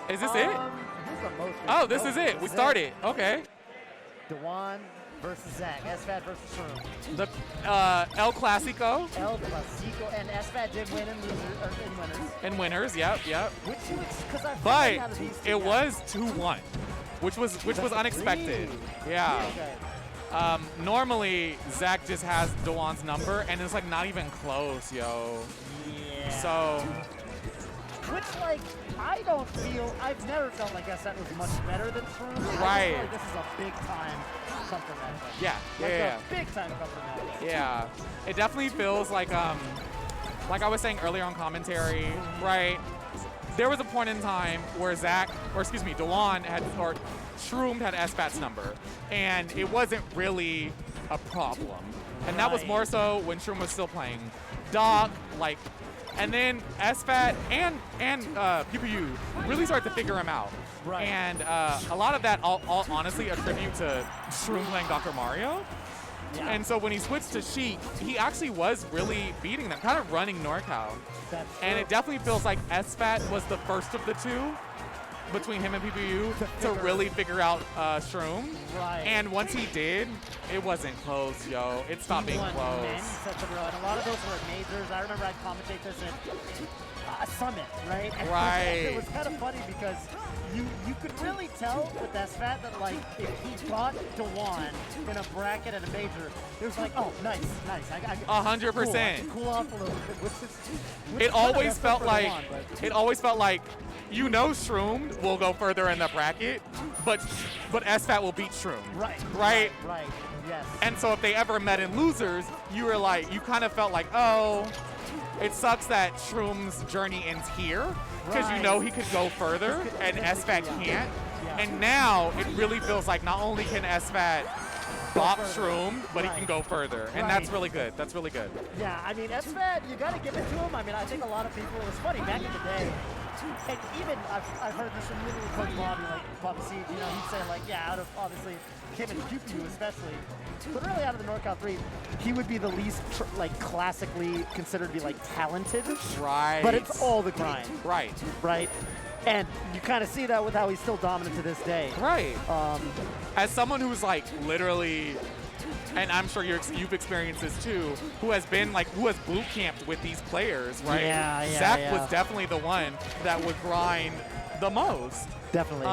Is this it? Oh, this is it. We started. Okay. Dewan versus Zach. SFAT versus Shroomed. The El Clasico. El Clasico. And SFAT did win in winners. In winners, yep. Which because I But out of these it was 2-1, which was unexpected. Yeah. Okay. Normally Zach just has Dewan's number, and it's like not even close, yo. Yeah. So. Which, like, I've never felt like SFAT was much better than Shroomed. Right. I just feel like this is a big time comfort match. Yeah. A big time comfort match. Yeah. It definitely feels like I was saying earlier on commentary, right? There was a point in time where Dewan or Shroomed had SFAT's number, and it wasn't really a problem. And that was more so when Shroomed was still playing Doc, like. And then SFAT and PPU really started to figure him out. Right. And a lot of that, I'll honestly attribute to Shroomed playing Dr. Mario. Yeah. And so when he switched to Sheik, he actually was really beating them, kind of running NorCal. That's And true. it definitely feels like SFAT was the first of the two between him and PPU to really figure out Shroomed. Right. And once he did, it wasn't close, yo. It stopped being close. Many sets in a row, and a lot of those were at majors. I remember I'd commentate this at Summit, right? And Right. it was kind of funny because you could really tell with SFAT that, like, if he got Dewan in a bracket at a major, it was like, oh, nice. 100%. Cool off a little bit. It always felt like, you know, Shroomed will go further in the bracket, but SFAT will beat Shroomed. Right. Yes. And so if they ever met in losers, you kind of felt like, oh, it sucks that Shroomed's journey ends here because you know he could go further and SFAT can't. Yeah. And now it really feels like not only can SFAT bop Shroomed, but he can go further. And that's really good. That's really good. Yeah, I mean, SFAT, you got to give it to him. I mean, I think a lot of people, it was funny back in the day. And even I've heard this from literally Coach Bobby, like Papa C, you know, he'd say like, yeah, out of obviously him and QPU especially, but really out of the NorCal 3, he would be the least like classically considered to be like talented. Right. But it's all the grind. Right. And you kind of see that with how he's still dominant to this day. Right. As someone who's like literally, and I'm sure you've experienced this too, who has boot camped with these players, right? Yeah. Zach was definitely the one that would grind the most. Definitely.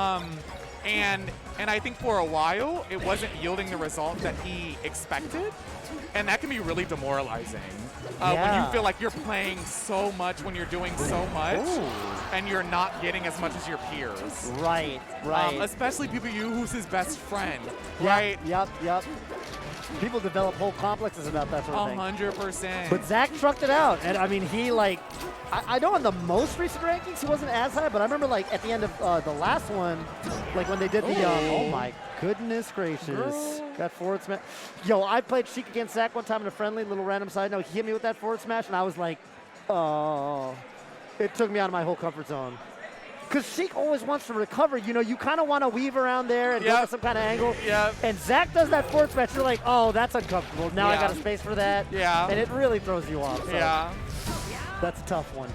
And I think for a while it wasn't yielding the result that he expected, and that can be really demoralizing. When you feel like you're playing so much, when you're doing so much, and you're not getting as much as your peers. Right. Especially PPU, who's his best friend, right? Yep. People develop whole complexes about that sort of thing. 100%. But Zach trucked it out, and I mean, he I know in the most recent rankings he wasn't as high, but I remember like at the end of the last one, like when they did the, oh my goodness gracious, that forward smash. Yo, I played Sheik against Zach one time in a friendly, little random side note. He hit me with that forward smash, and I was like, oh, it took me out of my whole comfort zone. Because Sheik always wants to recover. You know, you kind of want to weave around there and go for some kind of angle. Yep. And Zach does that forward smash. You're like, oh, that's uncomfortable. Now I got a space for that. Yeah. And it really throws you off. So Yeah. That's a tough one.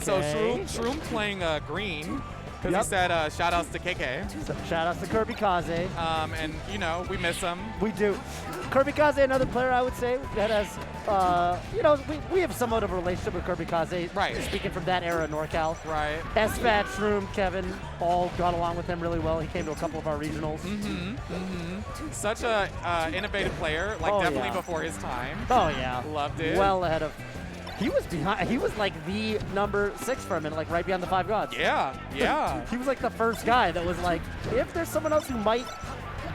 So Shroomed playing green, because he said shout outs to KK. So shout outs to Kirby Kaze. And, you know, we miss him. We do. Kirby Kaze, another player I would say that has, you know, we have somewhat of a relationship with Kirby Kaze. Right. Speaking from that era of NorCal. Right. SFAT, Shroomed, Kevin, all got along with him really well. He came to a couple of our regionals. Such a innovative player, like definitely before his time. Oh, yeah. Loved it. Well ahead of. He was behind. He was like the number 6 for him, and like right behind the 5 gods. Yeah. He was like the first guy that was like, if there's someone else who might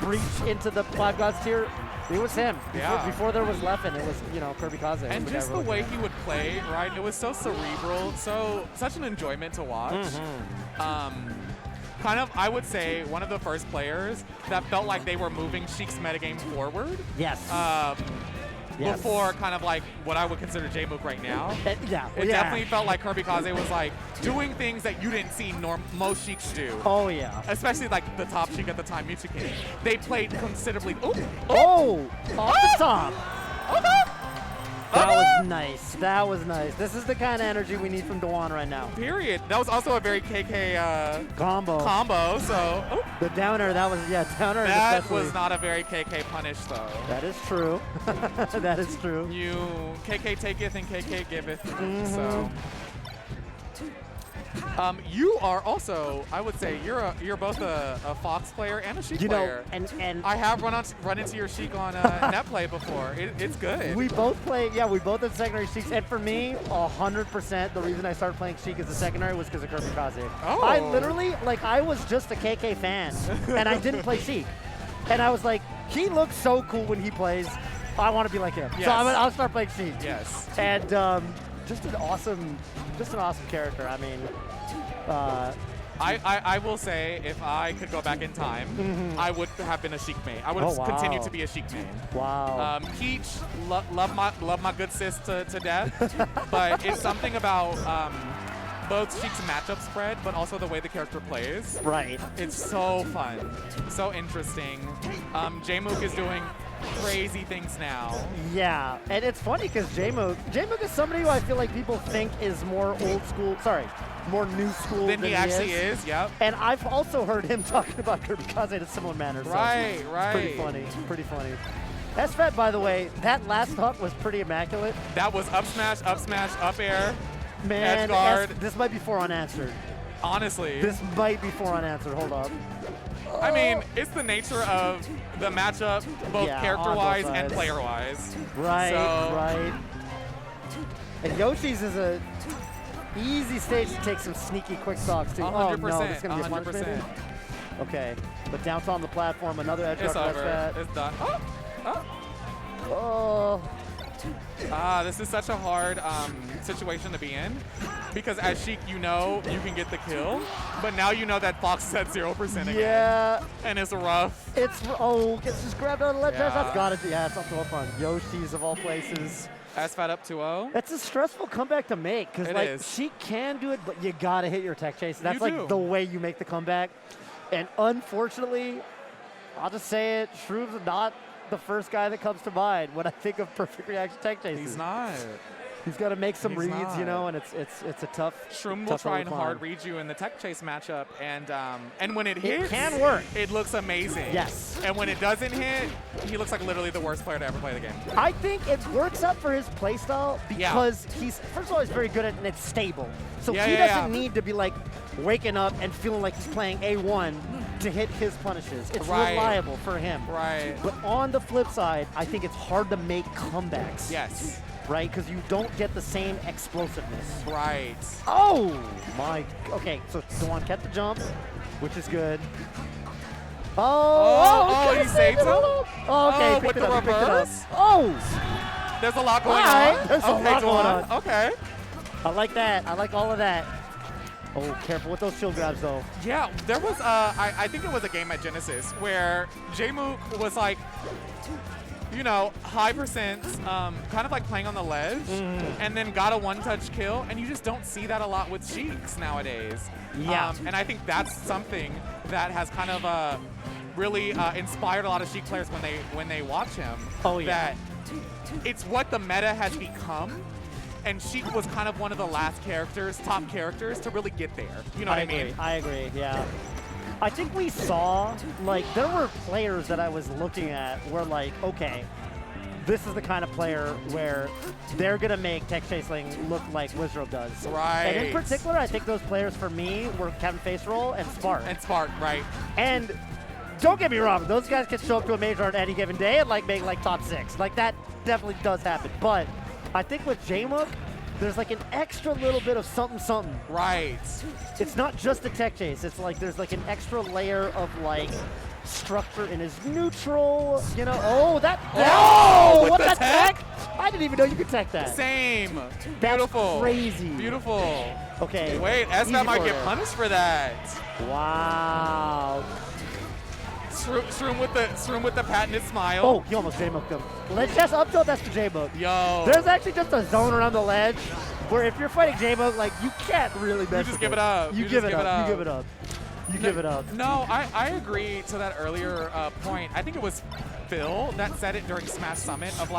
breach into the 5 gods tier, it was him. Before there was Leffen, it was, you know, Kirby Kaze. And just the way he would play, right? It was so cerebral, such an enjoyment to watch. Kind of, I would say, one of the first players that felt like they were moving Sheik's metagame forward. Yes. Before kind of like what I would consider J-Mook right now. It yeah. definitely felt like Kirby Kaze was like doing things that you didn't see most Sheiks do. Oh, yeah. Especially like the top Sheik at the time, Michigan. They played considerably. Off the top. That was nice. That was nice. This is the kind of energy we need from Dewan right now. Period. That was also a very KK combo. So the downer, that was downer. That especially. was not a very KK punish though. That is true. That is true. You KK taketh and KK giveth. So. You are also, I would say, you're both a Fox player and a Sheik player. And I have run into your Sheik on net play before. It's good. We both play, we both have secondary Sheiks. And for me, 100%, the reason I started playing Sheik as a secondary was because of Kirby Kaze. Oh. I literally, I was just a KK fan, and I didn't play Sheik. And I was like, he looks so cool when he plays. I want to be like him. Yes. So I'll start playing Sheik. Yes. And just an awesome character. I mean, I will say, if I could go back in time, I would have been a Sheik main. I would have continued to be a Sheik main. Wow. Peach, love my good sis to death, but it's something about both Sheik's matchup spread, but also the way the character plays. Right. It's so fun, so interesting. J-Mook is doing crazy things now. Yeah, and it's funny because J-Mook is somebody who I feel like people think is more more new school than he actually is. Yep. And I've also heard him talking about Kirby Kaze in a similar manner. So right. Pretty funny. SFAT, by the way, that last talk was pretty immaculate. That was up smash, up air, man, edge guard. This might be 4 unanswered. Honestly. This might be 4 unanswered. Hold up. I mean, it's the nature of the matchup, both character-wise and player-wise. Right. And Yoshi's is a easy stage to take some sneaky quick stocks too. 100%, oh no, this is gonna be a 100%. Okay, but down on the platform, another edge guard. It's over. It's done. Oh. This is such a hard situation to be in, because as Sheik, you can get the kill, but now you know that Fox is at 0% again. Yeah. And it's rough. Gets just grabbed on the ledge. That's got it. Yeah, it's not so fun. Yoshi's of all places. SFAT up 2-0. That's a stressful comeback to make, because Sheik can do it, but you gotta hit your tech chase. That's the way you make the comeback. And unfortunately, I'll just say it, Shroomed's not the first guy that comes to mind when I think of perfect reaction tech chases. He's not. He's got to make some reads, and it's a tough. Shroomed will try and hard read you in the tech chase matchup, and when it hits, it can work. It looks amazing. Yes. And when it doesn't hit, he looks like literally the worst player to ever play the game. I think it works out for his playstyle because he's first of all he's very good at it and it's stable. So he doesn't need to be waking up and feeling like he's playing A1 to hit his punishes. It's reliable for him. Right. But on the flip side, I think it's hard to make comebacks. Yes. Right? Because you don't get the same explosiveness. Right. Oh, my. Okay, so Dewan kept the jump, which is good. Oh, he saved him? Oh, okay, with the reverse? Oh! There's a lot going on. There's a lot going on. Okay. I like that. I like all of that. Oh, careful with those shield grabs, though. Yeah, there was, I think it was a game at Genesis where J-Mook was high percents, kind of playing on the ledge, and then got a one-touch kill, and you just don't see that a lot with Sheiks nowadays. Yeah. And I think that's something that has kind of really inspired a lot of Sheik players when they watch him. Oh, yeah. That it's what the meta has become. And Sheik was kind of one of the last top characters to really get there. You know what I mean? I agree, yeah. I think we saw, there were players that I was looking at where okay, this is the kind of player where they're going to make tech chasing look like Wizard does. Right. And in particular, I think those players for me were Kevin Face Roll and Spark. Right. And don't get me wrong, those guys can show up to a major on any given day and make top 6. That definitely does happen. But I think with J-Mook, there's an extra little bit of something. Right. It's not just the tech chase. It's there's an extra layer of structure in his neutral. Oh, that. Oh, what the tech? I didn't even know you could tech that. Same. That's beautiful. Crazy. Beautiful. Okay. Wait, SFAT might get punished for that. Wow. Shroom with the patented smile. Oh, he almost J-Mooked him. Ledge dash up tilt, that's the J-Mook. Yo. There's actually just a zone around the ledge where if you're fighting J-Mook, you can't really mess with it. You just give it up. You give it up. You give it up. You give it up. No, I agree to that earlier point. I think it was Phil that said it during Smash Summit of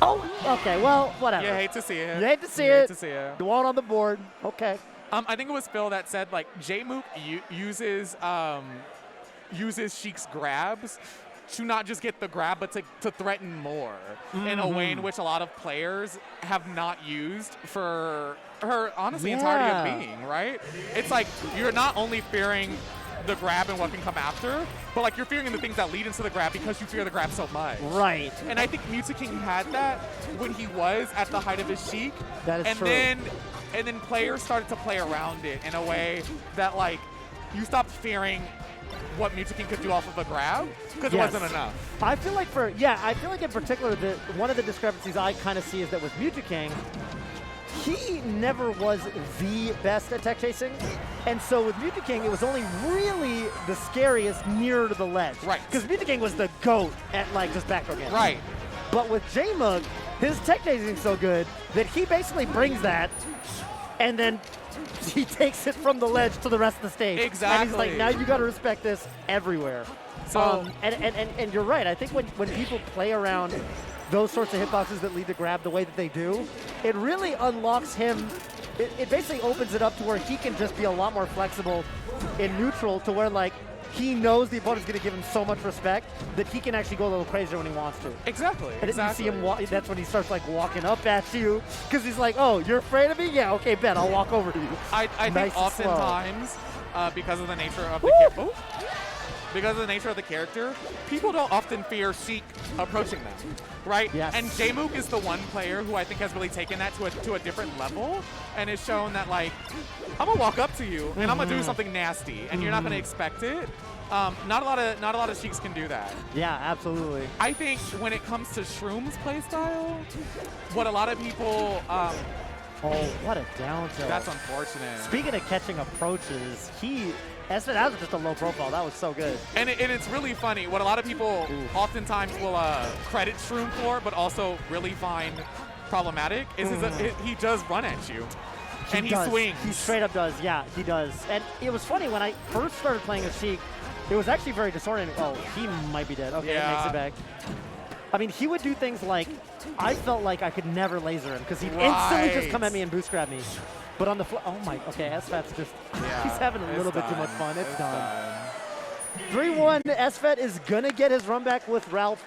Oh, okay. Well, whatever. You hate to see it. You hate to see You it. hate to see it. Dwan on the board. Okay. I think it was Phil that said like J-Mook uses Sheik's grabs to not just get the grab, but to threaten more in a way in which a lot of players have not used for her, honestly, entirety of being, right? It's like you're not only fearing the grab and what can come after, but like you're fearing the things that lead into the grab because you fear the grab so much. Right. And I think King had that when he was at the height of his Sheik. That is true. And then players started to play around it in a way that like you stopped fearing what King could do off of a grab because it wasn't enough. I feel like in particular one of the discrepancies I kind of see is that with King, he never was the best at tech chasing. And so with King, it was only really the scariest nearer to the ledge. Right. Because King was the GOAT at like just back throw games. Right. But with J-Mug, his tech chasing is so good that he basically brings that and then he takes it from the ledge to the rest of the stage. Exactly. And he's like, now you got to respect this everywhere. So and you're right. I think when people play around those sorts of hitboxes that lead to grab the way that they do, it really unlocks him. It basically opens it up to where he can just be a lot more flexible in neutral to where like he knows the opponent's going to give him so much respect that he can actually go a little crazier when he wants to. Exactly. And you see him that's when he starts like walking up at you because he's like, oh, you're afraid of me? Yeah, okay, bet. I'll walk over to you. I Nice think and slow. oftentimes because of the nature of the character, people don't often fear Sheik approaching them, right? Yes. And J-Mook is the one player who I think has really taken that to a different level and has shown that like, I'm gonna walk up to you and I'm gonna do something nasty and you're not gonna expect it. Not a lot of Sheiks can do that. Yeah, absolutely. I think when it comes to Shroom's playstyle, what a lot of people Oh, what a down tilt. that's unfortunate. Speaking of catching approaches, that was just a low profile. That was so good. And it's really funny. What a lot of people oftentimes will credit Shroom for, but also really find problematic, is he does run at you. And he swings. He straight up does. Yeah, he does. And it was funny when I first started playing with Sheik, it was actually very disorienting. Oh, he might be dead. Okay, Yeah. makes it back. I mean, he would do things like, I felt like I could never laser him because he'd instantly just come at me and boost grab me. But on the oh my, okay, SFAT's just, he's having a little bit too much fun. It's done. 3-1, SFAT is going to get his run back with Ralph.